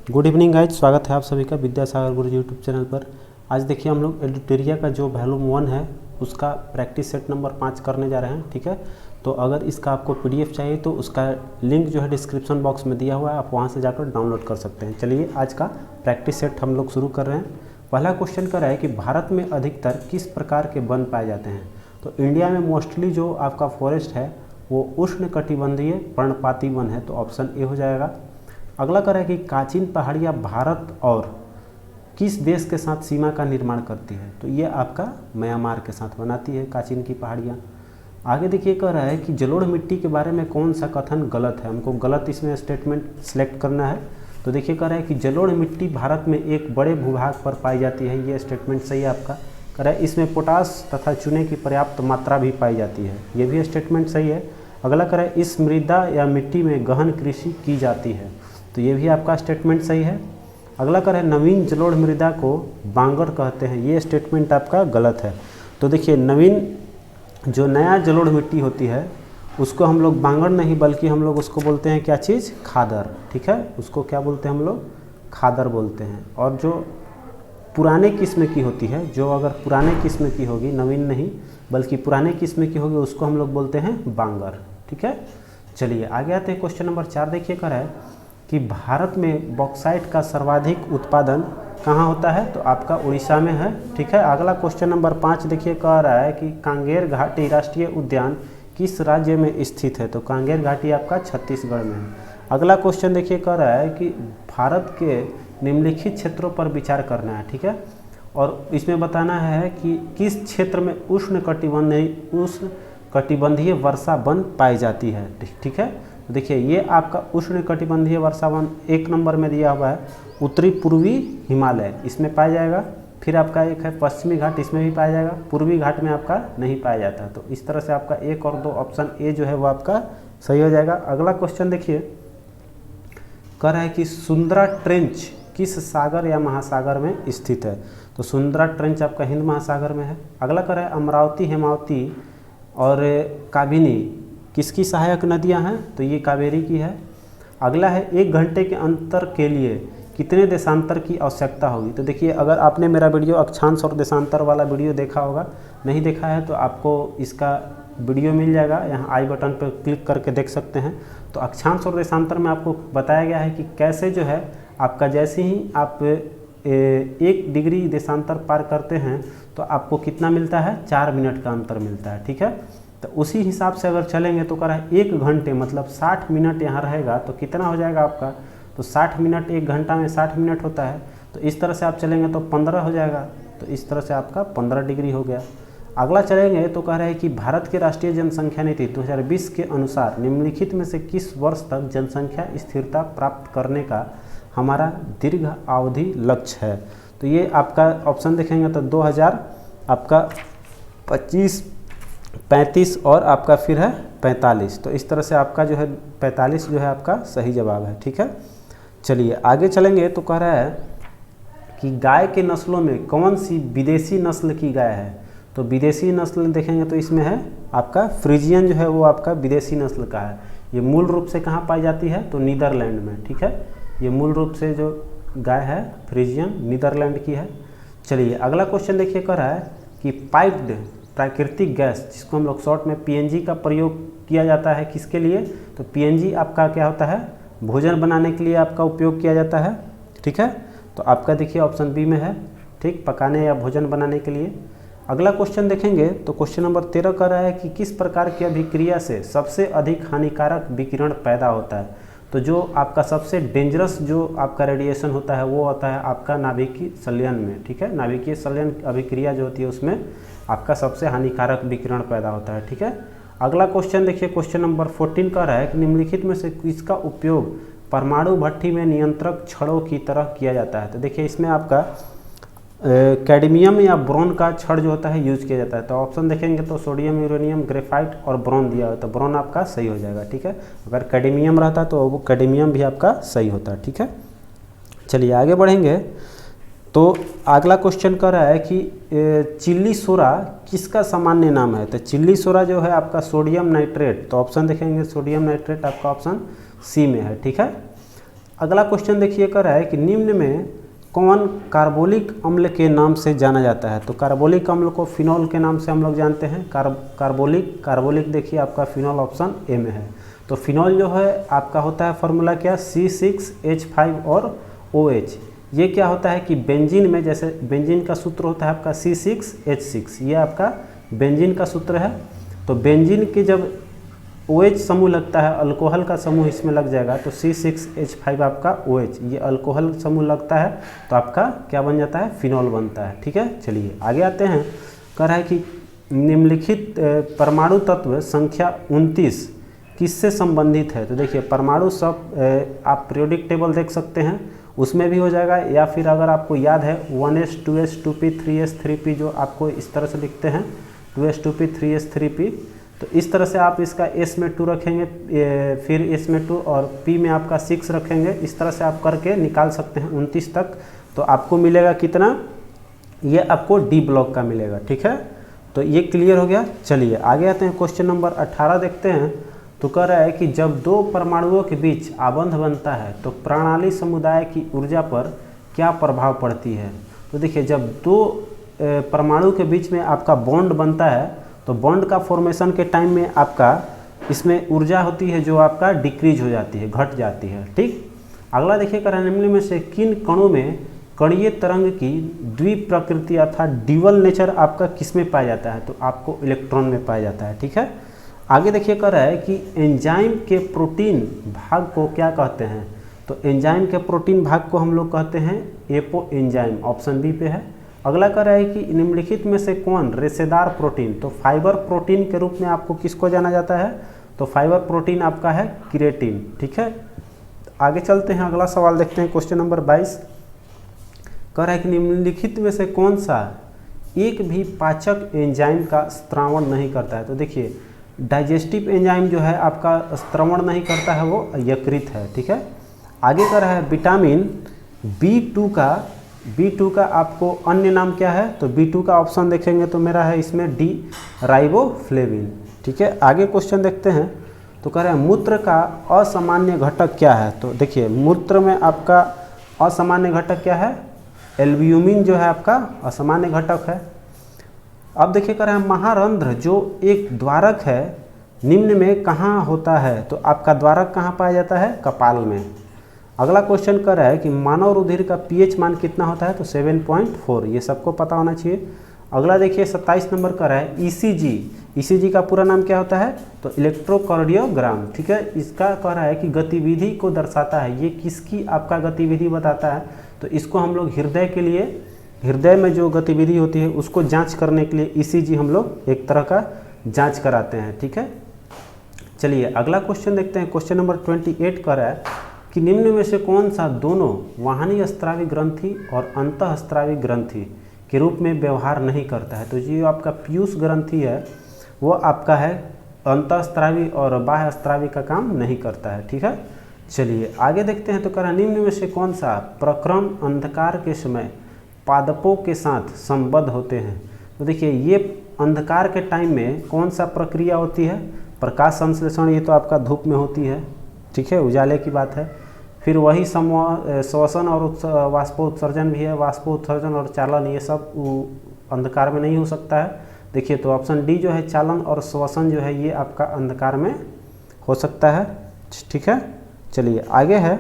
Good evening guys, स्वागत है आप सभी का विद्यासागर गुरु यूट्यूब चैनल पर। आज देखिए हम लोग एडिटोरिया का जो वॉल्यूम 1 है उसका प्रैक्टिस सेट नंबर 5 करने जा रहे हैं। ठीक है, तो अगर इसका आपको पीडीएफ चाहिए तो उसका लिंक जो है डिस्क्रिप्शन बॉक्स में दिया हुआ है, आप वहां से जाकर डाउनलोड कर सकते हैं। चलिए आज का प्रैक्टिस सेट हम लोग शुरू कर रहे हैं। पहला क्वेश्चन कर रहा है कि भारत में अधिकतर किस प्रकार के वन पाए जाते हैं। तो इंडिया में मोस्टली जो आपका फॉरेस्ट है वो उष्णकटिबंधीय पर्णपाती वन है, तो ऑप्शन ए हो जाएगा। अगला कर है कि काचिन पहाड़ियाँ भारत और किस देश के साथ सीमा का निर्माण करती है। तो ये आपका म्यांमार के साथ बनाती है काचिन की पहाड़ियाँ। आगे देखिए कह रहा है कि जलोढ़ मिट्टी के बारे में कौन सा कथन गलत है। हमको गलत इसमें स्टेटमेंट सेलेक्ट करना है। तो देखिए कह रहा है कि जलोढ़ मिट्टी भारत में एक बड़े भूभाग पर पाई जाती है, ये स्टेटमेंट सही है आपका। कह रहा है इसमें पोटास तथा चूने की पर्याप्त मात्रा भी पाई जाती है, ये भी स्टेटमेंट सही है। अगला कह रहा है इस मृदा या मिट्टी में गहन कृषि की जाती है, तो ये भी आपका स्टेटमेंट सही है। अगला कर है नवीन जलोढ़ मृदा को बांगर कहते हैं, ये स्टेटमेंट आपका गलत है। तो देखिए नवीन जो नया जलोढ़ मिट्टी होती है उसको हम लोग बांगर नहीं बल्कि हम लोग उसको बोलते हैं क्या चीज़, खादर। ठीक है, उसको क्या बोलते हैं हम लोग, खादर बोलते हैं। और जो पुराने किस्म की होती है, जो अगर पुराने किस्म की होगी, नवीन नहीं बल्कि पुराने किस्म की होगी, उसको हम लोग बोलते हैं बांगर। ठीक है, चलिए आगे आते हैं। क्वेश्चन नंबर 4 देखिए कर है कि भारत में बॉक्साइट का सर्वाधिक उत्पादन कहाँ होता है। तो आपका उड़ीसा में है। ठीक है, अगला क्वेश्चन नंबर 5 देखिए कह रहा है कि कांगेर घाटी राष्ट्रीय उद्यान किस राज्य में स्थित है। तो कांगेर घाटी आपका छत्तीसगढ़ में है। अगला क्वेश्चन देखिए कह रहा है कि भारत के निम्नलिखित क्षेत्रों पर विचार करना है। ठीक है, और इसमें बताना है कि किस क्षेत्र में उष्णकटिबंधीय वर्षा वन पाई जाती है। ठीक है, देखिए ये आपका उष्णकटिबंधीय वर्षा वन 1 नंबर में दिया हुआ है, उत्तरी पूर्वी हिमालय इसमें पाया जाएगा। फिर आपका एक है पश्चिमी घाट, इसमें भी पाया जाएगा। पूर्वी घाट में आपका नहीं पाया जाता। तो इस तरह से आपका 1 और 2 ऑप्शन ए जो है वो आपका सही हो जाएगा। अगला क्वेश्चन देखिए कह रहा है कि सुंदरा ट्रेंच किस सागर या महासागर में स्थित है। तो सुंदरा ट्रेंच आपका हिंद महासागर में है। अगला कह रहा है अमरावती, हेमावती और काबिनी किसकी सहायक नदियां हैं। तो ये कावेरी की है। अगला है 1 घंटे के अंतर के लिए कितने देशांतर की आवश्यकता होगी। तो देखिए अगर आपने मेरा वीडियो अक्षांश और देशांतर वाला वीडियो देखा होगा, नहीं देखा है तो आपको इसका वीडियो मिल जाएगा, यहाँ आई बटन पर क्लिक करके देख सकते हैं। तो अक्षांश और देशांतर में आपको बताया गया है कि कैसे जो है आपका जैसे ही आप 1 डिग्री देशांतर पार करते हैं तो आपको कितना मिलता है, 4 मिनट का अंतर मिलता है। ठीक है, तो उसी हिसाब से अगर चलेंगे तो कह रहा है 1 घंटे मतलब 60 मिनट यहाँ रहेगा तो कितना हो जाएगा आपका, तो 60 मिनट 1 घंटा में 60 मिनट होता है। तो इस तरह से आप चलेंगे तो 15 हो जाएगा। तो इस तरह से आपका 15 डिग्री हो गया। अगला चलेंगे तो कह रहा है कि भारत के राष्ट्रीय जनसंख्या नीति 2020 के अनुसार निम्नलिखित में से किस वर्ष तक जनसंख्या स्थिरता प्राप्त करने का हमारा दीर्घ अवधि लक्ष्य है। तो ये आपका ऑप्शन देखेंगे तो 2000 आपका 25, 35 और आपका फिर है 45। तो इस तरह से आपका जो है 45 जो है आपका सही जवाब है। ठीक है, चलिए आगे चलेंगे तो कह रहा है कि गाय के नस्लों में कौन सी विदेशी नस्ल की गाय है। तो विदेशी नस्ल देखेंगे तो इसमें है आपका फ्रीजियन जो है वो आपका विदेशी नस्ल का है। ये मूल रूप से कहाँ पाई जाती है, तो नीदरलैंड में। ठीक है, ये मूल रूप से जो गाय है फ्रीजियन नीदरलैंड की है। चलिए अगला क्वेश्चन देखिए कह रहा है कि पाइप्ड प्राकृतिक गैस जिसको हम लोग शॉर्ट में पीएनजी का प्रयोग किया जाता है किसके लिए। तो पीएनजी आपका क्या होता है, भोजन बनाने के लिए आपका उपयोग किया जाता है। ठीक है, तो आपका देखिए ऑप्शन बी में है, ठीक, पकाने या भोजन बनाने के लिए। अगला क्वेश्चन देखेंगे तो क्वेश्चन नंबर 13 कर रहा है कि किस प्रकार की अभिक्रिया से सबसे अधिक हानिकारक विकिरण पैदा होता है। तो जो आपका सबसे डेंजरस जो आपका रेडिएशन होता है वो होता है आपका नाभिकीय संलयन में। ठीक है, नाभिकीय संलयन अभिक्रिया जो होती है उसमें आपका सबसे हानिकारक विकिरण पैदा होता है। ठीक है, अगला क्वेश्चन देखिए क्वेश्चन नंबर 14 का रहा है कि निम्नलिखित में से किसका उपयोग परमाणु भट्ठी में नियंत्रक छड़ों की तरह किया जाता है। तो देखिए इसमें आपका कैडमियम या ब्रोन का छड़ जो होता है यूज किया जाता है। तो ऑप्शन देखेंगे तो सोडियम, यूरेनियम, ग्रेफाइट और ब्रोन दिया हुआ है, तो ब्रोन आपका सही हो जाएगा। ठीक है, अगर कैडमियम रहता तो वो कैडमियम भी आपका सही होता है। ठीक है, चलिए आगे बढ़ेंगे तो अगला क्वेश्चन कर रहा है कि चिल्ली सोरा किसका सामान्य नाम है। तो चिल्ली सोरा जो है आपका सोडियम नाइट्रेट। तो ऑप्शन देखेंगे सोडियम नाइट्रेट आपका ऑप्शन सी में है। ठीक है, अगला क्वेश्चन देखिए कर रहा है कि निम्न में कौन कार्बोलिक अम्ल के नाम से जाना जाता है। तो कार्बोलिक अम्ल को फिनॉल के नाम से हम लोग जानते हैं। कार्बोलिक देखिए आपका फिनॉल ऑप्शन ए में है। तो फिनॉल जो है आपका होता है फार्मूला क्या, C6H5 और OH। ये क्या होता है कि बेंजीन में, जैसे बेंजीन का सूत्र होता है आपका C6H6, ये आपका बेंजीन का सूत्र है। तो बेंजीन के जब OH समूह लगता है, अल्कोहल का समूह इसमें लग जाएगा, तो C6H5 आपका OH, ये अल्कोहल समूह लगता है तो आपका क्या बन जाता है, फिनॉल बनता है। ठीक है, चलिए आगे आते हैं। कह रहा है कि निम्नलिखित परमाणु तत्व संख्या 29 किससे संबंधित है। तो देखिए परमाणु सब आप पीरियोडिक टेबल देख सकते हैं, उसमें भी हो जाएगा, या फिर अगर आपको याद है 1s 2s 2p 3s 3p, जो आपको इस तरह से लिखते हैं 2s 2p 3s 3p, तो इस तरह से आप इसका s में 2 रखेंगे, फिर s में 2 और p में आपका 6 रखेंगे। इस तरह से आप करके निकाल सकते हैं 29 तक। तो आपको मिलेगा कितना, ये आपको डी ब्लॉक का मिलेगा। ठीक है, तो ये क्लियर हो गया। चलिए आगे आते हैं, क्वेश्चन नंबर 18 देखते हैं। तो कह रहा है कि जब दो परमाणुओं के बीच आबंध बनता है तो प्रणाली समुदाय की ऊर्जा पर क्या प्रभाव पड़ती है। तो देखिए जब दो परमाणु के बीच में आपका बॉन्ड बनता है तो बॉन्ड का फॉर्मेशन के टाइम में आपका इसमें ऊर्जा होती है जो आपका डिक्रीज हो जाती है, घट जाती है। ठीक, अगला देखिए कर निम्न में से किन कणों में कणीय तरंग की द्विप्रकृति अर्थात ड्यूअल नेचर आपका किस में पाया जाता है। तो आपको इलेक्ट्रॉन में पाया जाता है। ठीक है, आगे देखिए कर रहा है कि एंजाइम के प्रोटीन भाग को क्या कहते हैं। तो एंजाइम के प्रोटीन भाग को हम लोग कहते हैं एपो एंजाइम, ऑप्शन बी पे है। अगला कर रहा है कि निम्नलिखित में से कौन रेशेदार प्रोटीन, तो फाइबर प्रोटीन के रूप में आपको किसको जाना जाता है। तो फाइबर प्रोटीन आपका है क्रिएटिन। ठीक है, आगे चलते हैं, अगला सवाल देखते हैं, क्वेश्चन नंबर 22 कह रहा है कि निम्नलिखित में से कौन सा एक भी पाचक एंजाइम का स्त्रावण नहीं करता है। तो देखिए डाइजेस्टिव एंजाइम जो है आपका स्त्रावण नहीं करता है, वो यकृत है। ठीक है, आगे कर रहा है विटामिन B2 का आपको अन्य नाम क्या है। तो B2 का ऑप्शन देखेंगे तो मेरा है इसमें डी, राइबोफ्लेविन। ठीक है, आगे क्वेश्चन देखते हैं। तो कह रहे हैं मूत्र का असामान्य घटक क्या है। तो देखिए मूत्र में आपका असामान्य घटक क्या है, एल्ब्यूमिन जो है आपका असामान्य घटक है। अब देखिए कह रहे हैं महारंध्र जो एक द्वारक है निम्न में कहाँ होता है। तो आपका द्वारक कहाँ पाया जाता है, कपाल में। अगला क्वेश्चन कर रहा है कि मानव रुधिर का pH मान कितना होता है। तो 7.4, ये सबको पता होना चाहिए। अगला देखिए 27 नंबर कर रहा है ECG का पूरा नाम क्या होता है। तो इलेक्ट्रोकार्डियोग्राम। ठीक है, इसका कह रहा है कि गतिविधि को दर्शाता है, ये किसकी आपका गतिविधि बताता है। तो इसको हम लोग हृदय के लिए, हृदय में जो गतिविधि होती है उसको जांच करने के लिए ECG हम लोग एक तरह का जांच कराते हैं। ठीक है, चलिए अगला क्वेश्चन देखते हैं, क्वेश्चन नंबर 28 कर रहा है कि निम्न में से कौन सा दोनों वाहनी स्त्रावी ग्रंथि और अंतःस्त्रावी ग्रंथि के रूप में व्यवहार नहीं करता है। तो जो आपका पीयूष ग्रंथि है वो आपका है अंतःस्त्रावी और बाह्य स्त्रावी का काम नहीं करता है। ठीक है, चलिए आगे देखते हैं। तो कह रहा निम्न में से कौन सा प्रक्रम अंधकार के समय पादपों के साथ संबद्ध होते हैं। तो देखिए ये अंधकार के टाइम में कौन सा प्रक्रिया होती है, प्रकाश संश्लेषण, ये तो आपका धूप में होती है। ठीक है, उजाले की बात है। फिर वही श्वसन और वाष्पोत्सर्जन भी है, वाष्पोत्सर्जन और चालन, ये सब अंधकार में नहीं हो सकता है। देखिए तो ऑप्शन डी जो है चालन और श्वसन जो है ये आपका अंधकार में हो सकता है। ठीक है, चलिए आगे है,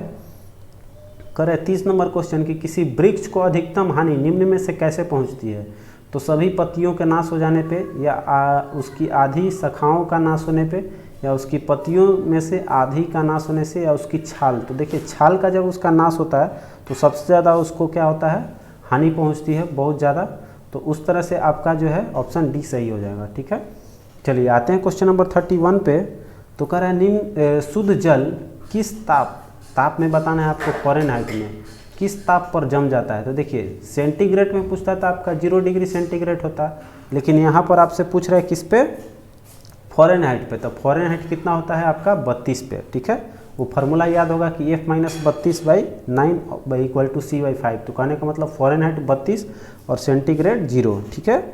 करे 30 नंबर क्वेश्चन की किसी वृक्ष को अधिकतम हानि निम्न में से कैसे पहुंचती है। तो सभी पत्तियों के नाश हो जाने पे, या उसकी आधी शाखाओं का नाश होने पे, या उसकी पत्तियों में से आधी का नाश होने से, या उसकी छाल। तो देखिए छाल का जब उसका नाश होता है तो सबसे ज़्यादा उसको क्या होता है, हानि पहुंचती है बहुत ज़्यादा। तो उस तरह से आपका जो है ऑप्शन डी सही हो जाएगा। ठीक है, चलिए आते हैं क्वेश्चन नंबर 31 पे। तो कह रहा है निम्न शुद्ध जल किस ताप में बताना है आपको, फ़ारेनहाइट में किस ताप पर जम जाता है। तो देखिए सेंटीग्रेड में पूछता था आपका 0 डिग्री सेंटीग्रेड होता, लेकिन यहाँ पर आपसे पूछ रहा है किस पे, फ़ारेनहाइट पे। तो फ़ारेनहाइट कितना होता है आपका 32 पे। ठीक है, वो फार्मूला याद होगा कि F-32/9 = C/5। तो कहने का मतलब फ़ारेनहाइट 32 और सेंटीग्रेड 0। ठीक है,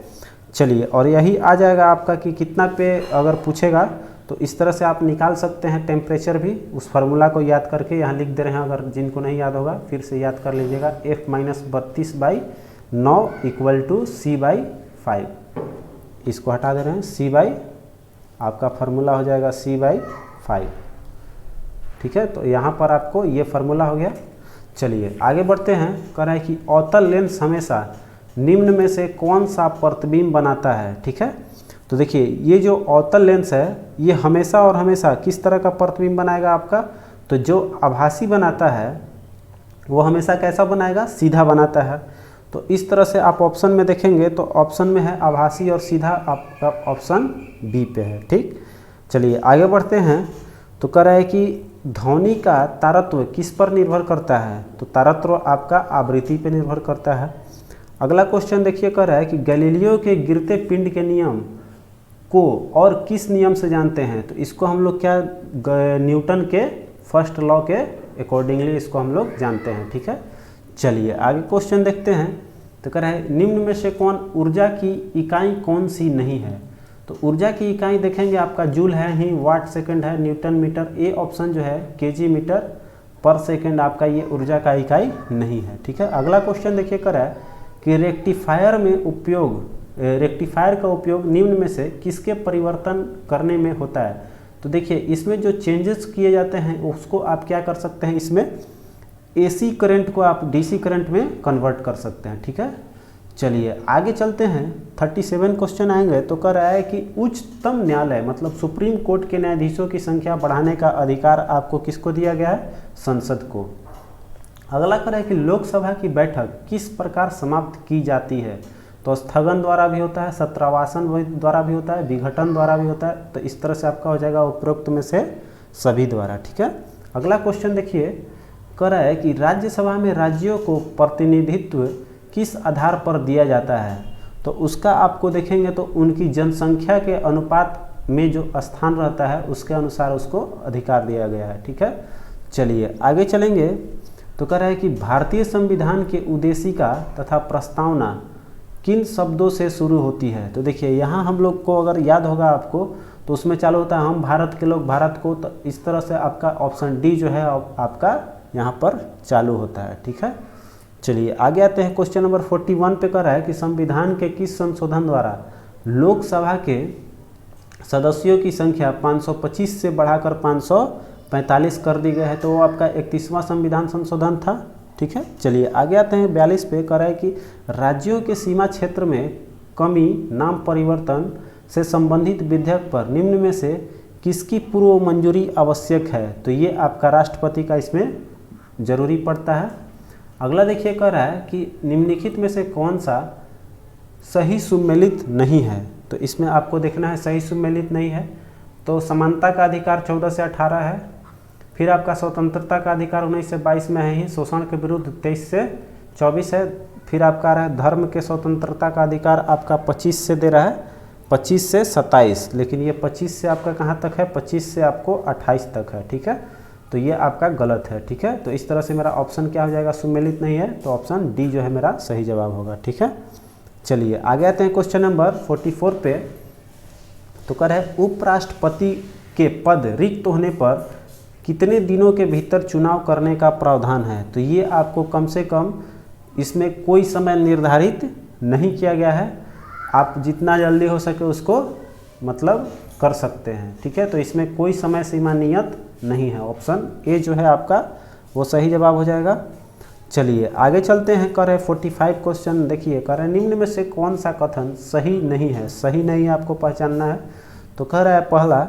चलिए और यही आ जाएगा आपका कि कितना पे अगर पूछेगा तो इस तरह से आप निकाल सकते हैं टेम्परेचर भी, उस फार्मूला को याद करके यहाँ लिख दे रहे हैं, अगर जिनको नहीं याद होगा फिर से याद कर लीजिएगा। F-32/9 इक्वल टू C/5, इसको हटा दे रहे हैं, C/ आपका फार्मूला हो जाएगा C/5, ठीक है। तो यहाँ पर आपको ये फार्मूला हो गया। चलिए आगे बढ़ते हैं। कह रहा है कि अवतल लेंस हमेशा निम्न में से कौन सा प्रतिबिंब बनाता है, ठीक है। तो देखिए ये जो अवतल लेंस है ये हमेशा और हमेशा किस तरह का प्रतिबिंब बनाएगा आपका, तो जो आभासी बनाता है वो हमेशा कैसा बनाएगा, सीधा बनाता है। तो इस तरह से आप ऑप्शन में देखेंगे तो ऑप्शन में है आभासी और सीधा, आपका ऑप्शन बी पे है, ठीक। चलिए आगे बढ़ते हैं। तो कह रहा है कि ध्वनि का तारत्व किस पर निर्भर करता है, तो तारत्व आपका आवृत्ति पे निर्भर करता है। अगला क्वेश्चन देखिए, कह रहा है कि गैलीलियो के गिरते पिंड के नियम को और किस नियम से जानते हैं, तो इसको हम लोग क्या, न्यूटन के फर्स्ट लॉ के अकॉर्डिंगली इसको हम लोग जानते हैं, ठीक है। चलिए आगे क्वेश्चन देखते हैं। तो कह रहा है निम्न में से कौन ऊर्जा की इकाई कौन सी नहीं है, तो ऊर्जा की इकाई देखेंगे आपका जूल है ही, वाट सेकंड है, न्यूटन मीटर, ए ऑप्शन जो है केजी मीटर पर सेकंड आपका ये ऊर्जा का इकाई नहीं है, ठीक है। अगला क्वेश्चन देखिए, कर रहा है कि रेक्टिफायर का उपयोग निम्न में से किसके परिवर्तन करने में होता है, तो देखिए इसमें जो चेंजेस किए जाते हैं उसको आप क्या कर सकते हैं, इसमें एसी करंट को आप डीसी करंट में कन्वर्ट कर सकते हैं, ठीक है। चलिए आगे चलते हैं। 37 क्वेश्चन आएंगे। तो कह रहा है कि उच्चतम न्यायालय मतलब सुप्रीम कोर्ट के न्यायाधीशों की संख्या बढ़ाने का अधिकार आपको किसको दिया गया है, संसद को। अगला कह रहा है कि लोकसभा की बैठक किस प्रकार समाप्त की जाती है, तो स्थगन द्वारा भी होता है, सत्रावासन द्वारा भी होता है, विघटन द्वारा भी होता है। तो इस तरह से आपका हो जाएगा उपरोक्त में से सभी द्वारा, ठीक है। अगला क्वेश्चन देखिए, कह रहा है कि राज्यसभा में राज्यों को प्रतिनिधित्व किस आधार पर दिया जाता है, तो उसका आपको देखेंगे तो उनकी जनसंख्या के अनुपात में जो स्थान रहता है उसके अनुसार उसको अधिकार दिया गया है, ठीक है। चलिए आगे चलेंगे। तो कह रहा है कि भारतीय संविधान के उद्देशिका तथा प्रस्तावना किन शब्दों से शुरू होती है, तो देखिए यहाँ हम लोग को अगर याद होगा आपको तो उसमें चालू होता है हम भारत के लोग भारत को, तो इस तरह से आपका ऑप्शन डी जो है आपका यहाँ पर चालू होता है, ठीक है। चलिए आगे आते हैं। क्वेश्चन नंबर 41 पे कह रहा है कि संविधान के किस संशोधन द्वारा लोकसभा के सदस्यों की संख्या 525 से बढ़ाकर 545 कर दी गई है, तो वो आपका 31वां संविधान संशोधन था, ठीक है। चलिए आगे आते हैं। 42 पे कह रहा है कि राज्यों के सीमा क्षेत्र में कमी नाम परिवर्तन से संबंधित विधेयक पर निम्न में से किसकी पूर्व मंजूरी आवश्यक है, तो ये आपका राष्ट्रपति का इसमें जरूरी पड़ता है। अगला देखिए, कह रहा है कि निम्नलिखित में से कौन सा सही सुमेलित नहीं है, तो इसमें आपको देखना है सही सुमेलित नहीं है। तो समानता का अधिकार 14 से 18 है, फिर आपका स्वतंत्रता का अधिकार 19 से 22 में है ही, शोषण के विरुद्ध 23 से 24 है, फिर आपका आ रहा है धर्म के स्वतंत्रता का अधिकार आपका 25 से दे रहा है, 25 से 27, लेकिन ये 25 से आपका कहाँ तक है, 25 से आपको 28 तक है, ठीक है। तो ये आपका गलत है, ठीक है। तो इस तरह से मेरा ऑप्शन क्या हो जाएगा, सुमेलित नहीं है, तो ऑप्शन डी जो है मेरा सही जवाब होगा, ठीक है। चलिए आगे आते हैं क्वेश्चन नंबर 44 पे। तो कह रहा है उपराष्ट्रपति के पद रिक्त होने पर कितने दिनों के भीतर चुनाव करने का प्रावधान है, तो ये आपको कम से कम इसमें कोई समय निर्धारित नहीं किया गया है, आप जितना जल्दी हो सके उसको मतलब कर सकते हैं, ठीक है। तो इसमें कोई समय सीमा नियत नहीं है, ऑप्शन ए जो है आपका वो सही जवाब हो जाएगा। चलिए आगे चलते हैं। कह रहे 45 क्वेश्चन देखिए, कह रहे निम्न में से कौन सा कथन सही नहीं है, सही नहीं आपको पहचानना है। तो कह रहा है पहला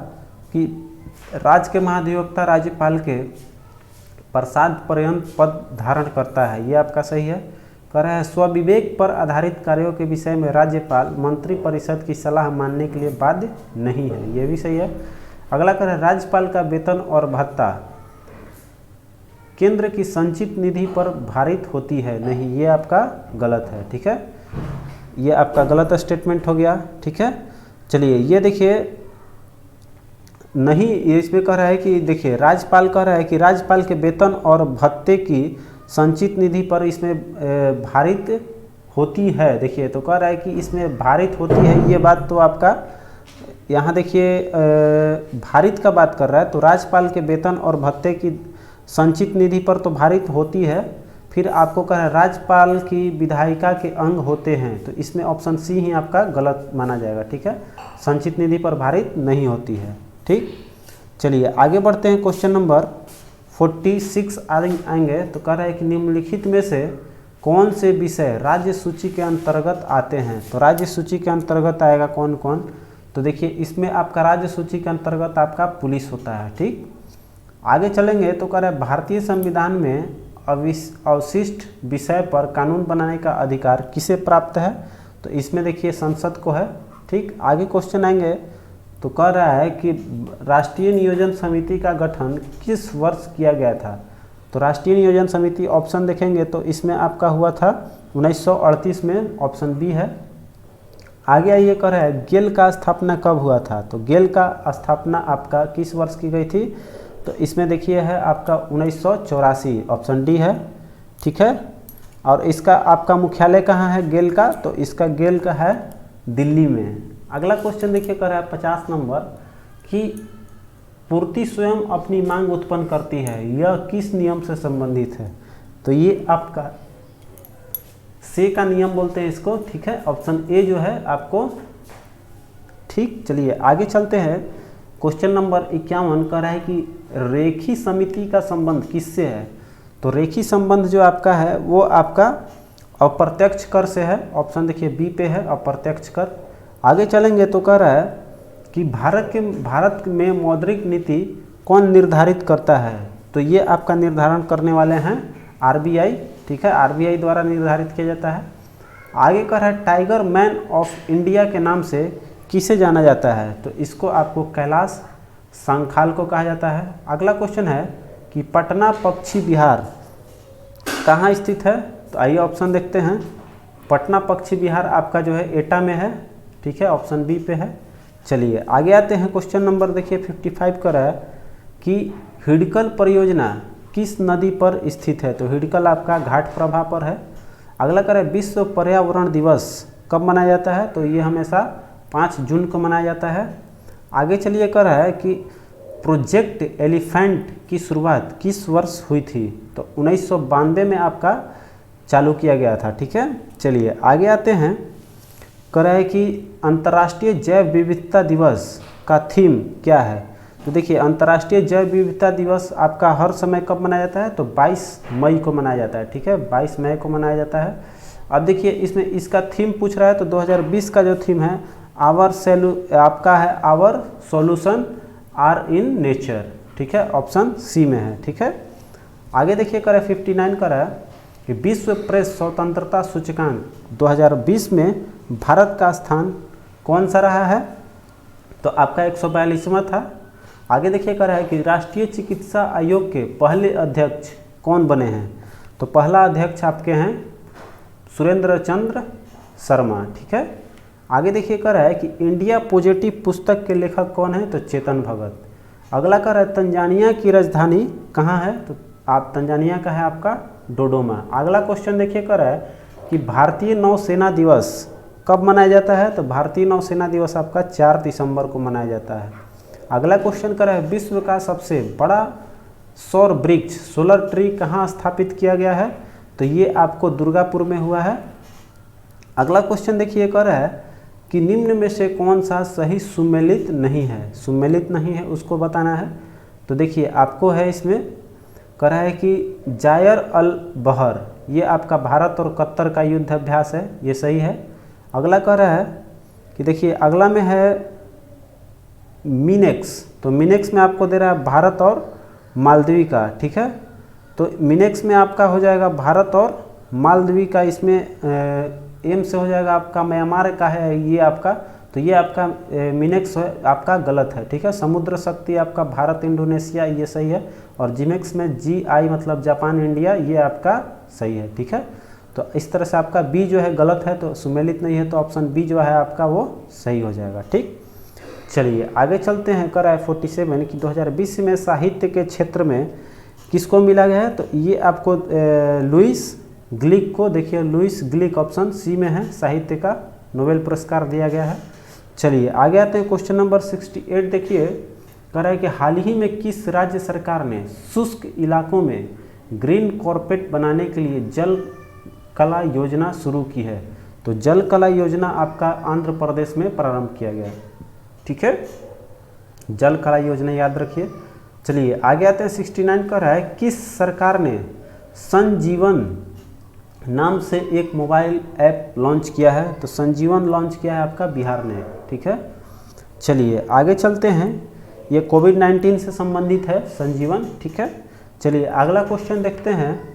कि राज्य के महाधिवक्ता राज्यपाल के प्रसाद पर्यंत पद धारण करता है, ये आपका सही है। कह रहा है स्वविवेक पर आधारित कार्यों के विषय में राज्यपाल मंत्रिपरिषद की सलाह मानने के लिए बाध्य नहीं है, ये भी सही है। अगला कह रहा है राज्यपाल का वेतन और भत्ता केंद्र की संचित निधि पर भारित होती है, नहीं, ये आपका गलत है, ठीक है। ये आपका गलत स्टेटमेंट हो गया, ठीक है। चलिए ये देखिए नहीं, ये इसमें कह रहा है कि देखिए राज्यपाल कह रहा है कि राज्यपाल के वेतन और भत्ते की संचित निधि पर इसमें भारित होती है, देखिए तो कह रहा है कि इसमें भारित होती है, ये बात तो आपका यहाँ देखिए भारित का बात कर रहा है, तो राज्यपाल के वेतन और भत्ते की संचित निधि पर तो भारित होती है। फिर आपको कह रहा है राज्यपाल की विधायिका के अंग होते हैं, तो इसमें ऑप्शन सी ही आपका गलत माना जाएगा। ठीक है, संचित निधि पर भारित नहीं होती है। ठीक, चलिए आगे बढ़ते हैं। क्वेश्चन नंबर 46 आएंगे, तो कह रहा है कि निम्नलिखित में से कौन से विषय राज्य सूची के अंतर्गत आते हैं। तो राज्य सूची के अंतर्गत आएगा कौन कौन, तो देखिए इसमें आपका राज्य सूची के अंतर्गत आपका पुलिस होता है। ठीक, आगे चलेंगे तो कह रहा है भारतीय संविधान में अवशिष्ट विषय पर कानून बनाने का अधिकार किसे प्राप्त है, तो इसमें देखिए संसद को है। ठीक, आगे क्वेश्चन आएंगे तो कह रहा है कि राष्ट्रीय नियोजन समिति का गठन किस वर्ष किया गया था। तो राष्ट्रीय नियोजन समिति ऑप्शन देखेंगे तो इसमें आपका हुआ था 1938 में, ऑप्शन बी है। आगे आइए कह रहा है गेल का स्थापना कब हुआ था, तो गेल का स्थापना आपका किस वर्ष की गई थी, तो इसमें देखिए है आपका 1984, ऑप्शन डी है। ठीक है, और इसका आपका मुख्यालय कहाँ है गेल का, तो इसका गेल का है दिल्ली में। अगला क्वेश्चन देखिए कह रहा है 50 नंबर कि पूर्ति स्वयं अपनी मांग उत्पन्न करती है, यह किस नियम से संबंधित है, तो ये आपका से का नियम बोलते हैं इसको। ठीक है, ऑप्शन ए जो है आपको। ठीक, चलिए आगे चलते हैं। क्वेश्चन नंबर 51 कह रहा है कि रेखी समिति का संबंध किससे है, तो रेखी संबंध जो आपका है वो आपका अप्रत्यक्ष कर से है, ऑप्शन देखिए बी पे है, अप्रत्यक्ष कर। आगे चलेंगे तो कह रहा है कि भारत में मौद्रिक नीति कौन निर्धारित करता है, तो ये आपका निर्धारण करने वाले हैं आरबीआई। ठीक है, आरबीआई द्वारा निर्धारित किया जाता है। आगे कह रहा है टाइगर मैन ऑफ इंडिया के नाम से किसे जाना जाता है, तो इसको आपको कैलाश संखाल को कहा जाता है। अगला क्वेश्चन है कि पटना पक्षी विहार कहाँ स्थित है, तो आइए ऑप्शन देखते हैं। पटना पक्षी विहार आपका जो है एटा में है। ठीक है, ऑप्शन बी पे है। चलिए आगे आते हैं। क्वेश्चन नंबर देखिए 55 का है कि हिडकल परियोजना किस नदी पर स्थित है, तो हिडकल आपका घाट प्रभा पर है। अगला करें विश्व पर्यावरण दिवस कब मनाया जाता है, तो ये हमेशा 5 जून को मनाया जाता है। आगे चलिए कर रहा है कि प्रोजेक्ट एलिफेंट की शुरुआत किस वर्ष हुई थी, तो 1992 में आपका चालू किया गया था। ठीक है, चलिए आगे आते हैं। कह रहा है कि अंतर्राष्ट्रीय जैव विविधता दिवस का थीम क्या है, तो देखिए अंतर्राष्ट्रीय जैव विविधता दिवस आपका हर समय कब मनाया जाता है, तो 22 मई को मनाया जाता है। ठीक है, 22 मई को मनाया जाता है। अब देखिए इसमें इसका थीम पूछ रहा है, तो 2020 का जो थीम है आपका है our solution are in nature. ठीक है, ऑप्शन सी में है। ठीक है, आगे देखिए कर 59 का है कि विश्व प्रेस स्वतंत्रता सूचकांक 2020 में भारत का स्थान कौन सा रहा है, तो आपका 142वां था। आगे देखिए कर रहा है कि राष्ट्रीय चिकित्सा आयोग के पहले अध्यक्ष कौन बने हैं, तो पहला अध्यक्ष आपके हैं सुरेंद्र चंद्र शर्मा। ठीक है, आगे देखिए कर रहा है कि इंडिया पॉजिटिव पुस्तक के लेखक कौन है, तो चेतन भगत। अगला कर रहा है तंजानिया की राजधानी कहाँ है, तो आप तंजानिया का है आपका डोडोमा। अगला क्वेश्चन देखिए कर रहा है कि भारतीय नौसेना दिवस कब मनाया जाता है, तो भारतीय नौसेना दिवस आपका 4 दिसंबर को मनाया जाता है। अगला क्वेश्चन कर रहा है विश्व का सबसे बड़ा सौर वृक्ष सोलर ट्री कहाँ स्थापित किया गया है, तो ये आपको दुर्गापुर में हुआ है। अगला क्वेश्चन देखिए कर रहा है कि निम्न में से कौन सा सही सुमेलित नहीं है, सुमेलित नहीं है उसको बताना है। तो देखिए आपको है इसमें कह रहा है कि जायर अल बहर ये आपका भारत और कतर का युद्ध अभ्यास है, ये सही है। अगला कह रहा है कि देखिए अगला में है मिनेक्स, तो मिनेक्स में आपको दे रहा है भारत और मालदीव का। ठीक है, तो मिनेक्स में आपका हो जाएगा भारत और मालदीव का, इसमें एम से हो जाएगा आपका म्यांमार का है ये आपका, तो ये आपका मिनेक्स है आपका गलत है। ठीक है, समुद्र शक्ति आपका भारत इंडोनेशिया ये सही है, और जिमेक्स में GI मतलब जापान इंडिया ये आपका सही है। ठीक है, तो इस तरह से आपका बी जो है गलत है, तो सुमेलित नहीं है, तो ऑप्शन बी जो है आपका वो सही हो जाएगा। ठीक, चलिए आगे चलते हैं। कर रहा है 47 कि 2020 में साहित्य के क्षेत्र में किसको मिला गया है, तो ये आपको लुइस ग्लिक को, देखिए लुइस ग्लिक ऑप्शन सी में है, साहित्य का नोबेल पुरस्कार दिया गया है। चलिए आगे आते हैं क्वेश्चन नंबर 68। देखिए कह रहा है कि हाल ही में किस राज्य सरकार ने शुष्क इलाकों में ग्रीन कॉर्पेट बनाने के लिए जल कला योजना शुरू की है। तो जल कला योजना आपका आंध्र प्रदेश में प्रारंभ किया गया है। ठीक है, जल कला योजना याद रखिए। चलिए आगे आते हैं 69। कह रहा है किस सरकार ने संजीवन नाम से एक मोबाइल ऐप लॉन्च किया है। तो संजीवन लॉन्च किया है आपका बिहार ने। ठीक है, चलिए आगे चलते हैं। ये कोविड-19 से संबंधित है संजीवन। ठीक है, चलिए अगला क्वेश्चन देखते हैं।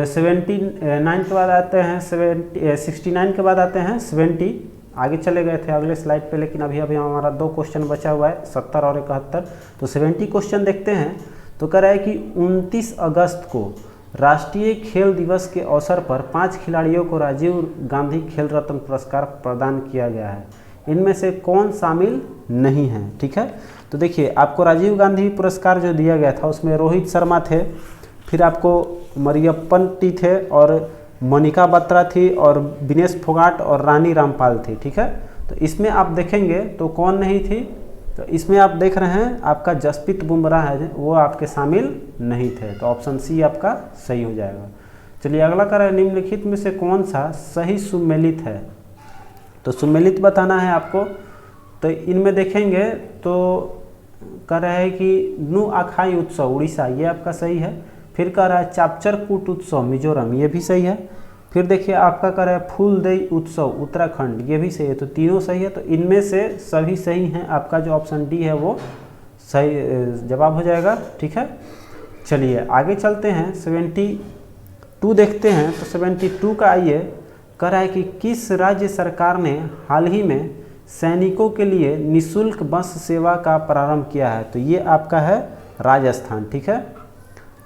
79 के बाद आते हैं 69 के बाद आते हैं 70। आगे चले गए थे अगले स्लाइड पे, लेकिन अभी हमारा 2 क्वेश्चन बचा हुआ है, 70 और 71। तो 70 क्वेश्चन देखते हैं। तो कह रहा है कि 29 अगस्त को राष्ट्रीय खेल दिवस के अवसर पर 5 खिलाड़ियों को राजीव गांधी खेल रत्न पुरस्कार प्रदान किया गया है। इनमें से कौन शामिल नहीं है। ठीक है, तो देखिए आपको राजीव गांधी पुरस्कार जो दिया गया था उसमें रोहित शर्मा थे, फिर आपको मरियप्पन टी थे, और मोनिका बत्रा थी, और विनेश फोगाट और रानी रामपाल थी। ठीक है, तो इसमें आप देखेंगे तो कौन नहीं थी। तो इसमें आप देख रहे हैं आपका जसप्रीत बुमराह है, वो आपके शामिल नहीं थे। तो ऑप्शन सी आपका सही हो जाएगा। चलिए अगला कर रहा है निम्नलिखित में से कौन सा सही सुमेलित है। तो सुमेलित बताना है आपको। तो इनमें देखेंगे तो कह रहा है कि नु आखाई उत्सव उड़ीसा, ये आपका सही है। फिर कह रहा है चापचर कूट उत्सव मिजोरम, ये भी सही है। फिर देखिए आपका कह रहा है फूलदेई उत्सव उत्तराखंड, ये भी सही है। तो तीनों सही है। तो इनमें से सभी सही हैं। आपका जो ऑप्शन डी है वो सही जवाब हो जाएगा। ठीक है, चलिए आगे चलते हैं 72 देखते हैं। तो 72 का आइए, कह रहा है कि किस राज्य सरकार ने हाल ही में सैनिकों के लिए निःशुल्क बस सेवा का प्रारंभ किया है। तो ये आपका है राजस्थान। ठीक है,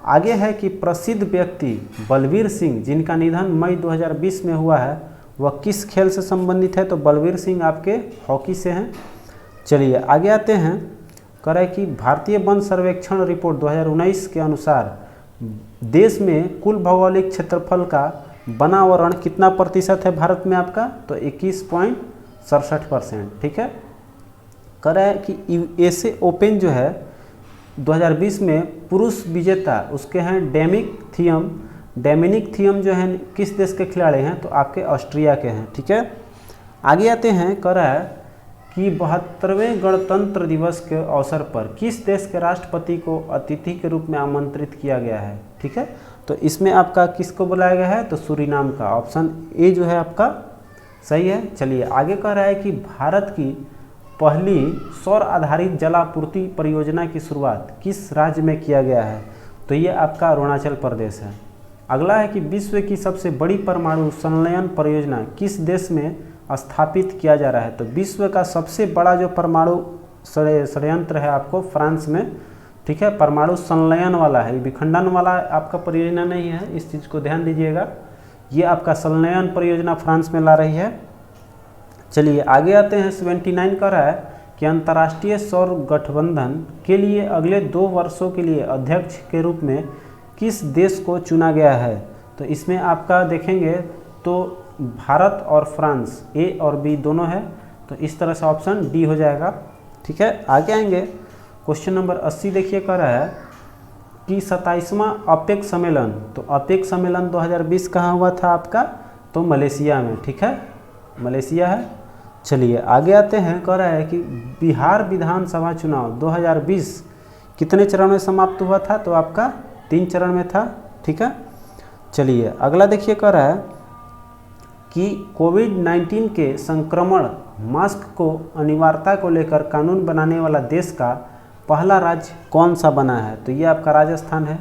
आगे है कि प्रसिद्ध व्यक्ति बलवीर सिंह जिनका निधन मई 2020 में हुआ है, वह किस खेल से संबंधित है। तो बलवीर सिंह आपके हॉकी से हैं। चलिए आगे आते हैं। कह रहा है कि भारतीय वन सर्वेक्षण रिपोर्ट 2019 के अनुसार देश में कुल भौगोलिक क्षेत्रफल का वनावरण कितना प्रतिशत है भारत में आपका। तो 21.67%। ठीक है, कह रहा है कि यूएसए ओपन जो है 2020 में पुरुष विजेता उसके हैं डोमिनिक थियम जो हैं किस देश के खिलाड़ी हैं। तो आपके ऑस्ट्रिया के हैं। ठीक है, आगे आते हैं। कह रहा है कि 72वें गणतंत्र दिवस के अवसर पर किस देश के राष्ट्रपति को अतिथि के रूप में आमंत्रित किया गया है। ठीक है, तो इसमें आपका किसको बुलाया गया है। तो सूरीनाम का, ऑप्शन ए जो है आपका सही है। चलिए आगे कह रहा है कि भारत की पहली सौर आधारित जलापूर्ति परियोजना की शुरुआत किस राज्य में किया गया है। तो ये आपका अरुणाचल प्रदेश है। अगला है कि विश्व की सबसे बड़ी परमाणु संलयन परियोजना किस देश में स्थापित किया जा रहा है। तो विश्व का सबसे बड़ा जो परमाणु संयंत्र है आपको फ्रांस में। ठीक है, परमाणु संलयन वाला है, विखंडन वाला आपका परियोजना नहीं है, इस चीज़ को ध्यान दीजिएगा। ये आपका संलयन परियोजना फ्रांस में ला रही है। चलिए आगे आते हैं। 79 कह रहा है कि अंतर्राष्ट्रीय सौर गठबंधन के लिए अगले 2 वर्षों के लिए अध्यक्ष के रूप में किस देश को चुना गया है। तो इसमें आपका देखेंगे तो भारत और फ्रांस, ए और बी दोनों है। तो इस तरह से ऑप्शन डी हो जाएगा। ठीक है, आगे आएंगे। क्वेश्चन नंबर 80 देखिए, कह रहा है कि 27वां अपेक सम्मेलन। तो अपेक सम्मेलन 2020 कहाँ हुआ था आपका। तो मलेशिया में। ठीक है, मलेशिया है। चलिए आगे आते हैं। कह रहा है कि बिहार विधानसभा चुनाव 2020 कितने चरण में समाप्त हुआ था। तो आपका 3 चरण में था। ठीक है, चलिए अगला देखिए। कह रहा है कि कोविड-19 के संक्रमण मास्क को अनिवार्यता को लेकर कानून बनाने वाला देश का पहला राज्य कौन सा बना है। तो ये आपका राजस्थान है।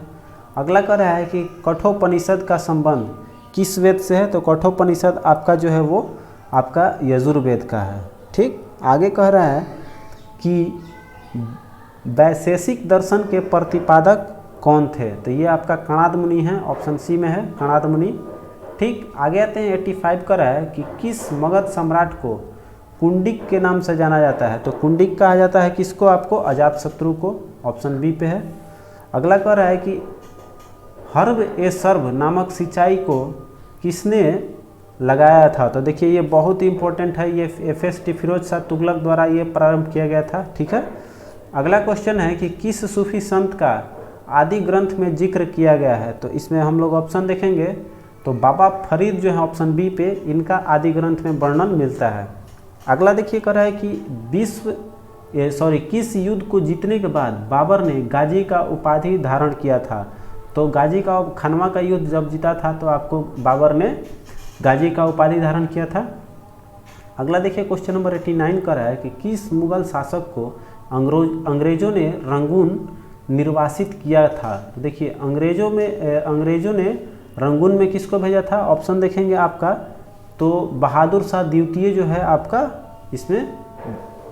अगला कह रहा है कि कठोपनिषद का संबंध किस वेद से है। तो कठोपनिषद आपका जो है वो आपका यजुर्वेद का है। ठीक, आगे कह रहा है कि वैशेषिक दर्शन के प्रतिपादक कौन थे। तो ये आपका कणाद मुनि है, ऑप्शन सी में है कणाद मुनि। ठीक, आगे आते हैं। 85 कह रहा है कि किस मगध सम्राट को कुंडिक के नाम से जाना जाता है। तो कुंडिक कहा जाता है किसको आपको, अजातशत्रु को, ऑप्शन बी पे है। अगला कह रहा है कि हर्ब ए सर्व नामक सिंचाई को किसने लगाया था। तो देखिए ये बहुत ही इंपॉर्टेंट है, ये FST फिरोज शाह तुगलक द्वारा ये प्रारंभ किया गया था। ठीक है, अगला क्वेश्चन है कि किस सूफी संत का आदि ग्रंथ में जिक्र किया गया है। तो इसमें हम लोग ऑप्शन देखेंगे तो बाबा फरीद जो है ऑप्शन बी पे, इनका आदि ग्रंथ में वर्णन मिलता है। अगला देखिए कर रहा है कि किस युद्ध को जीतने के बाद बाबर ने गाजी का उपाधि धारण किया था। तो गाजी का खनवा का युद्ध जब जीता था तो आपको बाबर ने गाजी का उपाधि धारण किया था। अगला देखिए क्वेश्चन नंबर 89 कर रहा है कि किस मुगल शासक को अंग्रेजों ने रंगून निर्वासित किया था। तो देखिए अंग्रेजों ने रंगून में किसको भेजा था, ऑप्शन देखेंगे आपका तो बहादुर शाह द्वितीय जो है आपका इसमें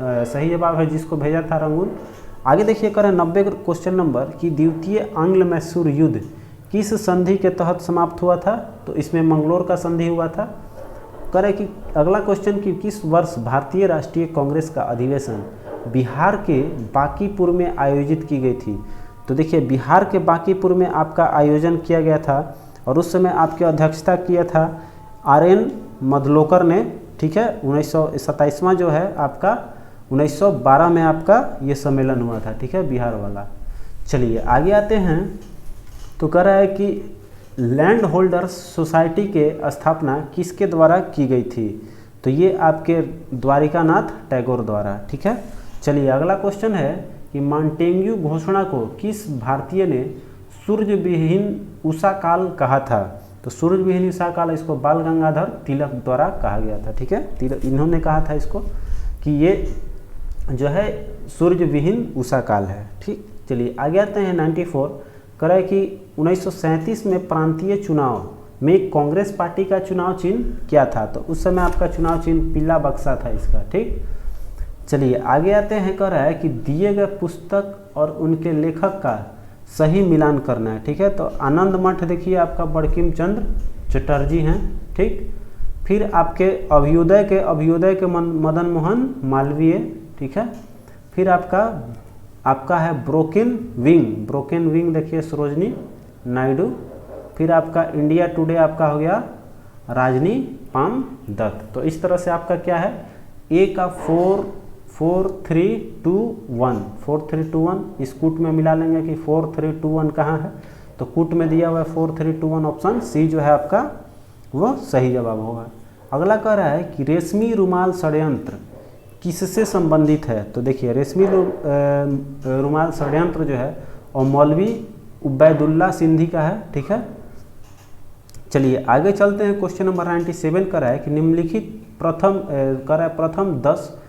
सही जवाब है, जिसको भेजा था रंगून। आगे देखिए करें 90 क्वेश्चन नंबर कि द्वितीय आंग्ल मैसूर युद्ध किस संधि के तहत समाप्त हुआ था। तो इसमें मंगलोर का संधि हुआ था। करें कि अगला क्वेश्चन कि किस वर्ष भारतीय राष्ट्रीय कांग्रेस का अधिवेशन बिहार के बांकीपुर में आयोजित की गई थी। तो देखिए बिहार के बांकीपुर में आपका आयोजन किया गया था और उस समय आपकी अध्यक्षता किया था RN मधलोकर ने। ठीक है, 1927वां जो है आपका 1912 में आपका ये सम्मेलन हुआ था। ठीक है, बिहार वाला। चलिए आगे आते हैं तो कह रहा है कि लैंड होल्डर्स सोसाइटी के स्थापना किसके द्वारा की गई थी। तो ये आपके द्वारिकानाथ टैगोर द्वारा। ठीक है, चलिए अगला क्वेश्चन है कि मॉन्टेग्यू घोषणा को किस भारतीय ने सूर्यविहीन उषा काल कहा था। तो सूर्यविहीन उषा काल इसको बाल गंगाधर तिलक द्वारा कहा गया था। ठीक है, इन्होंने कहा था इसको कि ये जो है सूर्यविहीन उषा काल है। ठीक, चलिए आगे आते हैं 94 करें कि 1937 में प्रांतीय चुनाव में कांग्रेस पार्टी का चुनाव चिन्ह क्या था। तो उस समय आपका चुनाव चिन्ह पीला बक्सा था इसका। ठीक, चलिए आगे आते हैं कह रहा है कि दिए गए पुस्तक और उनके लेखक का सही मिलान करना है। ठीक है, तो आनंद मठ देखिए आपका बड़किम चंद्र चटर्जी हैं। ठीक, फिर आपके अभ्युदय के मदन मोहन मालवीय। ठीक है, फिर आपका है ब्रोकन विंग देखिए सरोजनी नायडू। फिर आपका इंडिया टुडे आपका हो गया राजनी पाम दत्त। तो इस तरह से आपका क्या है, ए का 4-3-2-1 इस कूट में मिला लेंगे कि 4-3-2-1 कहाँ है। तो कूट में दिया हुआ है 4-3-2-1, ऑप्शन सी जो है आपका वो सही जवाब होगा। अगला कह रहा है कि रेशमी रुमाल षड्यंत्र किससे संबंधित है। तो देखिए रेशमी रुमाल षड्यंत्र जो है और मौलवी उबैदुल्ला सिंधी का है। ठीक है, चलिए आगे चलते हैं। क्वेश्चन नंबर 97 कर रहा है कि निम्नलिखित प्रथम 10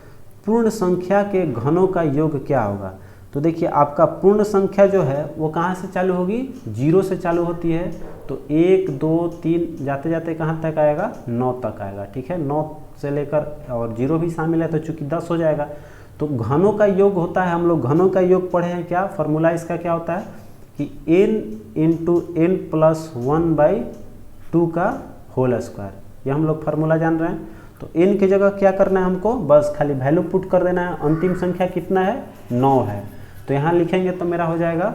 पूर्ण संख्या के घनों का योग क्या होगा। तो देखिए आपका पूर्ण संख्या जो है वो कहाँ से चालू होगी, 0 से चालू होती है। तो 1 2 3 जाते जाते कहाँ तक आएगा, 9 तक आएगा। ठीक है, 9 से लेकर और 0 भी शामिल है तो चूंकि 10 हो जाएगा। तो घनों का योग होता है, हम लोग घनों का योग पढ़े हैं क्या, फॉर्मूला इसका क्या होता है कि n × n+1/2 का होल स्क्वायर। ये हम लोग फार्मूला जान रहे हैं। तो n की जगह क्या करना है हमको, बस खाली वैल्यू पुट कर देना है। अंतिम संख्या कितना है, 9 है। तो यहाँ लिखेंगे तो मेरा हो जाएगा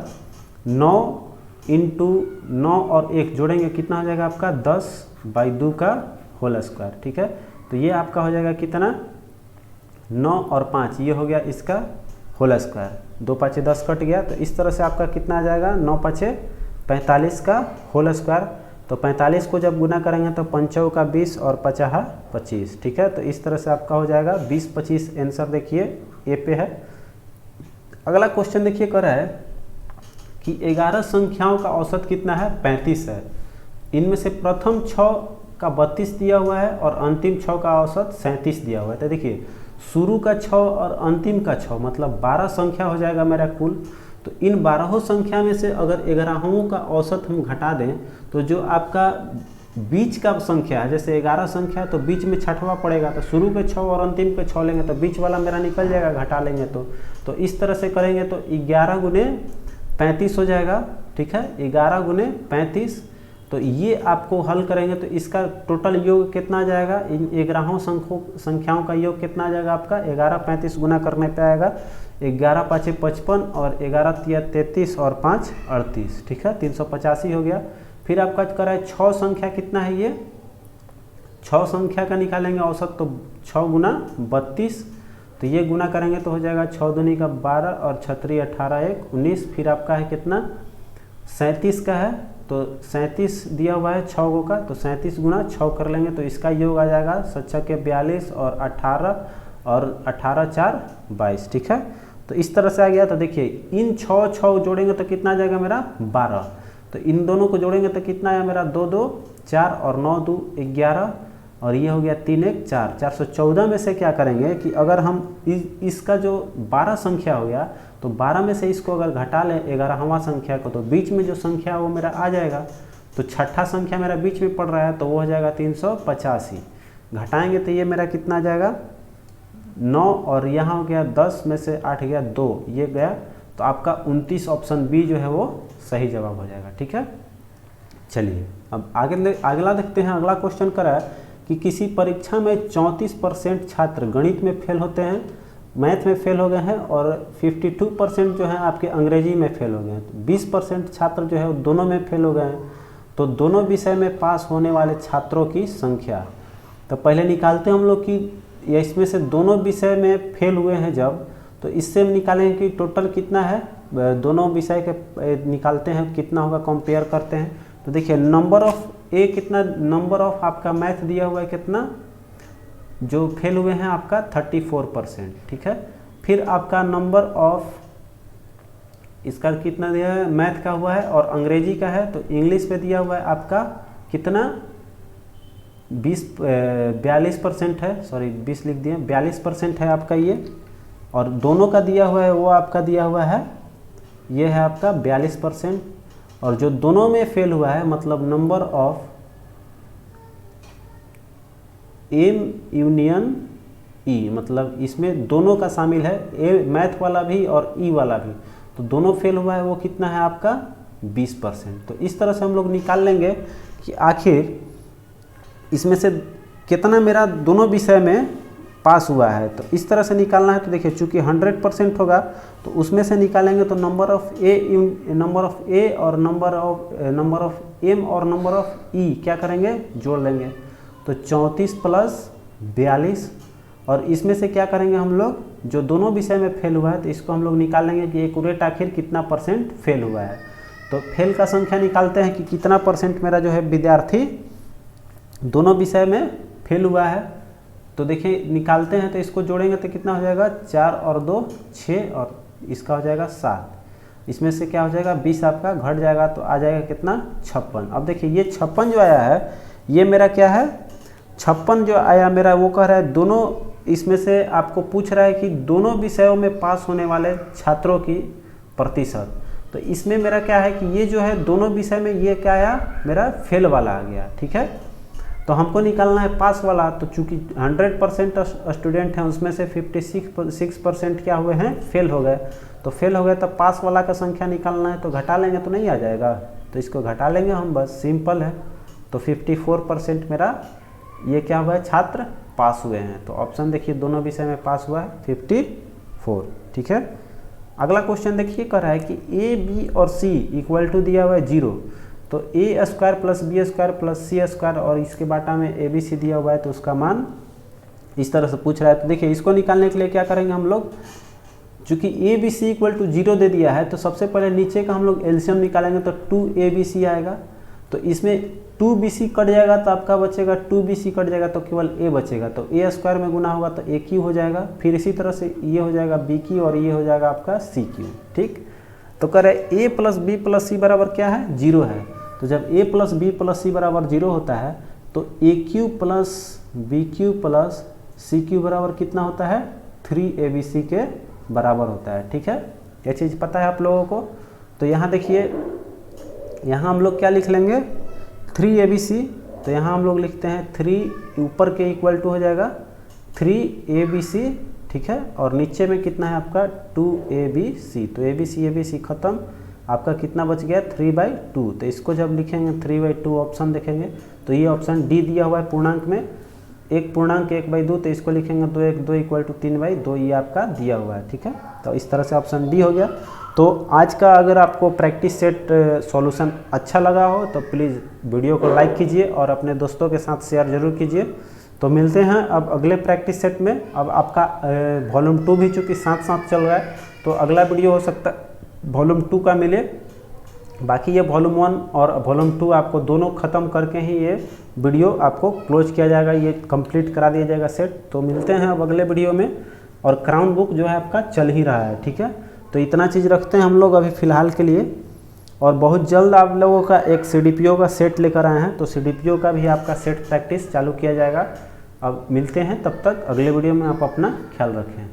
9 × 9 और 1 जोड़ेंगे कितना हो जाएगा आपका 10/2 का होल स्क्वायर। ठीक है, तो ये आपका हो जाएगा कितना, 9 और 5 ये हो गया इसका होल स्क्वायर। 2 5 10 कट गया। तो इस तरह से आपका कितना आ जाएगा, 9 5 45 का होल स्क्वायर। तो 45 को जब गुना करेंगे तो 5 का 20 और 50 25। ठीक है, तो इस तरह से आपका हो जाएगा 20 25। आंसर देखिए ए पे है। अगला क्वेश्चन देखिए कर रहा है कि 11 संख्याओं का औसत कितना है, 35 है। इनमें से प्रथम 6 का 32 दिया हुआ है और अंतिम 6 का औसत 37 दिया हुआ है। तो देखिए शुरू का 6 और अंतिम का 6 मतलब 12 संख्या हो जाएगा मेरा कुल। तो इन 12 संख्या में से अगर 11 का औसत हम घटा दें तो जो आपका बीच का संख्या है, जैसे 11 संख्या है तो बीच में 6वां पड़ेगा। तो शुरू के 6 और अंतिम के 6 लेंगे तो बीच वाला मेरा निकल जाएगा, घटा लेंगे तो इस तरह से करेंगे तो 11 × 35 हो जाएगा। ठीक है, 11 × 35। तो ये आपको हल करेंगे तो इसका टोटल योग कितना आ जाएगा, इन 11 संख्याओं का योग कितना आ जाएगा आपका, 11 35 गुना करने पे आएगा 11 5 55 और 11 33 और 5 38। ठीक है, 385 हो गया। फिर आपका करा है 6 संख्या कितना है, ये 6 संख्या का निकालेंगे औसत, तो 6 गुना 32, तो ये गुना करेंगे तो हो जाएगा 6 दूनी का 12 और 6 18 1 19, फिर आपका है कितना 37 का है, तो 37 दिया हुआ है 6 गो का, तो 37 गुना 6 कर लेंगे तो इसका योग आ जाएगा 7 के 42 और 18 और 18 4 22, ठीक है। तो इस तरह से आ गया। तो देखिए इन 6 जोड़ेंगे तो कितना आ जाएगा मेरा 12, तो इन दोनों को जोड़ेंगे तो कितना आया मेरा 2 2 4 और 9 2 11, और ये हो गया 3 1 4, 414 में से क्या करेंगे कि अगर हम इसका जो 12 संख्या हो गया तो 12 में से इसको अगर घटा लें 11वां संख्या को, तो बीच में जो संख्या वो मेरा आ जाएगा, तो छठा संख्या मेरा बीच में पड़ रहा है तो वो हो जाएगा 385, घटाएंगे तो ये मेरा कितना आ जाएगा 9, और यहाँ हो गया 10 में से 8 गया 2, ये गया, तो आपका 29 ऑप्शन बी जो है वो सही जवाब हो जाएगा, ठीक है। चलिए अब अगला देखते हैं। अगला क्वेश्चन करा है कि किसी परीक्षा में 34% छात्र गणित में फेल होते हैं, मैथ में फेल हो गए हैं, और 52% जो है आपके अंग्रेजी में फेल हो गए हैं, तो 20% छात्र जो है दोनों में फेल हो गए हैं, तो दोनों विषय में पास होने वाले छात्रों की संख्या। तो पहले निकालते हैं हम लोग कि या इसमें से दोनों विषय में फेल हुए हैं जब, तो इससे हम निकालेंगे कि टोटल कितना है, दोनों विषय के निकालते हैं कितना होगा, कंपेयर करते हैं। तो देखिए नंबर ऑफ ए कितना, नंबर ऑफ आपका मैथ दिया हुआ है कितना, जो फेल हुए हैं आपका 34%, ठीक है। फिर आपका नंबर ऑफ इसका कितना दिया है, मैथ का हुआ है और अंग्रेजी का है, तो इंग्लिश पे दिया हुआ है आपका कितना 42% है, सॉरी 20 लिख दिए, 42% है आपका ये, और दोनों का दिया हुआ है वो आपका दिया हुआ है, ये है आपका 42%, और जो दोनों में फेल हुआ है मतलब नंबर ऑफ एम यूनियन ई, मतलब इसमें दोनों का शामिल है, ए मैथ वाला भी और ई वाला भी, तो दोनों फेल हुआ है वो कितना है आपका 20%। तो इस तरह से हम लोग निकाल लेंगे कि आखिर इसमें से कितना मेरा दोनों विषय में पास हुआ है। तो इस तरह से निकालना है। तो देखिए चूंकि 100% होगा तो उसमें से निकालेंगे तो नंबर ऑफ ए और नंबर ऑफ एम और नंबर ऑफ ई क्या करेंगे, जोड़ लेंगे, तो 34 प्लस 42, और इसमें से क्या करेंगे हम लोग, जो दोनों विषय में फेल हुआ है तो इसको हम लोग निकाल लेंगे कि एक्यूरेट आखिर कितना % फेल हुआ है। तो फेल का संख्या निकालते हैं कि कितना % मेरा जो है विद्यार्थी दोनों विषय में फेल हुआ है। तो देखिए निकालते हैं तो इसको जोड़ेंगे तो कितना हो जाएगा 4 और 2 6, और इसका हो जाएगा 7, इसमें से क्या हो जाएगा 20 आपका घट जाएगा, तो आ जाएगा कितना 56। अब देखिए ये 56 जो आया है ये मेरा क्या है, 56 जो आया मेरा वो कह रहा है दोनों, इसमें से आपको पूछ रहा है कि दोनों विषयों में पास होने वाले छात्रों की प्रतिशत। तो इसमें मेरा क्या है कि ये जो है दोनों विषय में ये क्या आया, मेरा फेल वाला आ गया, ठीक है। तो हमको निकालना है पास वाला, तो चूंकि 100% स्टूडेंट हैं उसमें से 56% क्या हुए हैं, फेल हो गए, तो फेल हो गए तो पास वाला का संख्या निकालना है, तो घटा लेंगे तो नहीं आ जाएगा, तो इसको घटा लेंगे हम, बस सिंपल है। तो 54% मेरा ये क्या हुआ है, छात्र पास हुए हैं। तो ऑप्शन देखिए दोनों विषय में पास हुआ है 54, ठीक है। अगला क्वेश्चन देखिए कह रहा है कि ए बी और सी इक्वल टू दिया हुआ है 0, तो A square plus B square plus C square, और इसके बाटा में ए बी सी दिया हुआ है, तो उसका मान इस तरह से पूछ रहा है। तो देखिए इसको निकालने के लिए क्या करेंगे हम लोग, चूंकि A B C equal to 0 दे दिया है, तो सबसे पहले नीचे का हम लोग एलसीएम निकालेंगे तो 2abc आएगा, तो इसमें 2bc कट जाएगा तो आपका बचेगा 2bc कट जाएगा तो केवल a बचेगा, तो a स्क्वायर में गुना होगा तो aq हो जाएगा, फिर इसी तरह से ये हो जाएगा bq और ये हो जाएगा आपका cq, ठीक। तो कह रहे a प्लस बी प्लस सी बराबर क्या है, 0 है, तो जब a प्लस बी प्लस सी बराबर 0 होता है तो aq plus bq plus cq बराबर कितना होता है, 3abc के बराबर होता है, ठीक है। ये चीज़ पता है आप लोगों को। तो यहाँ देखिए यहाँ हम लोग क्या लिख लेंगे 3abc, तो यहाँ हम लोग लिखते हैं 3 ऊपर के इक्वल टू हो जाएगा 3abc, ठीक है, और नीचे में कितना है आपका 2abc, तो abc खत्म, आपका कितना बच गया 3/2। तो इसको जब लिखेंगे 3/2 ऑप्शन देखेंगे तो ये ऑप्शन डी दिया हुआ है पूर्णांक में, एक पूर्णांक 1/2, तो इसको लिखेंगे 2 1 2 इक्वल टू 3/2, ये आपका दिया हुआ है, ठीक है। तो इस तरह से ऑप्शन डी हो गया। तो आज का अगर आपको प्रैक्टिस सेट सॉल्यूशन अच्छा लगा हो तो प्लीज़ वीडियो को लाइक कीजिए और अपने दोस्तों के साथ शेयर जरूर कीजिए। तो मिलते हैं अब अगले प्रैक्टिस सेट में। अब आपका वॉल्यूम 2 भी चूँकि साथ साथ चल रहा है तो अगला वीडियो हो सकता है वॉल्यूम 2 का मिले। बाकी ये वॉल्यूम 1 और वॉल्यूम 2 आपको दोनों ख़त्म करके ही ये वीडियो आपको क्लोज किया जाएगा, ये कंप्लीट करा दिया जाएगा सेट। तो मिलते हैं अब अगले वीडियो में। और क्राउन बुक जो है आपका चल ही रहा है, ठीक है। तो इतना चीज़ रखते हैं हम लोग अभी फ़िलहाल के लिए। और बहुत जल्द आप लोगों का एक CDPO का सेट लेकर आए हैं, तो CDPO का भी आपका सेट प्रैक्टिस चालू किया जाएगा। अब मिलते हैं, तब तक अगले वीडियो में आप अपना ख्याल रखें।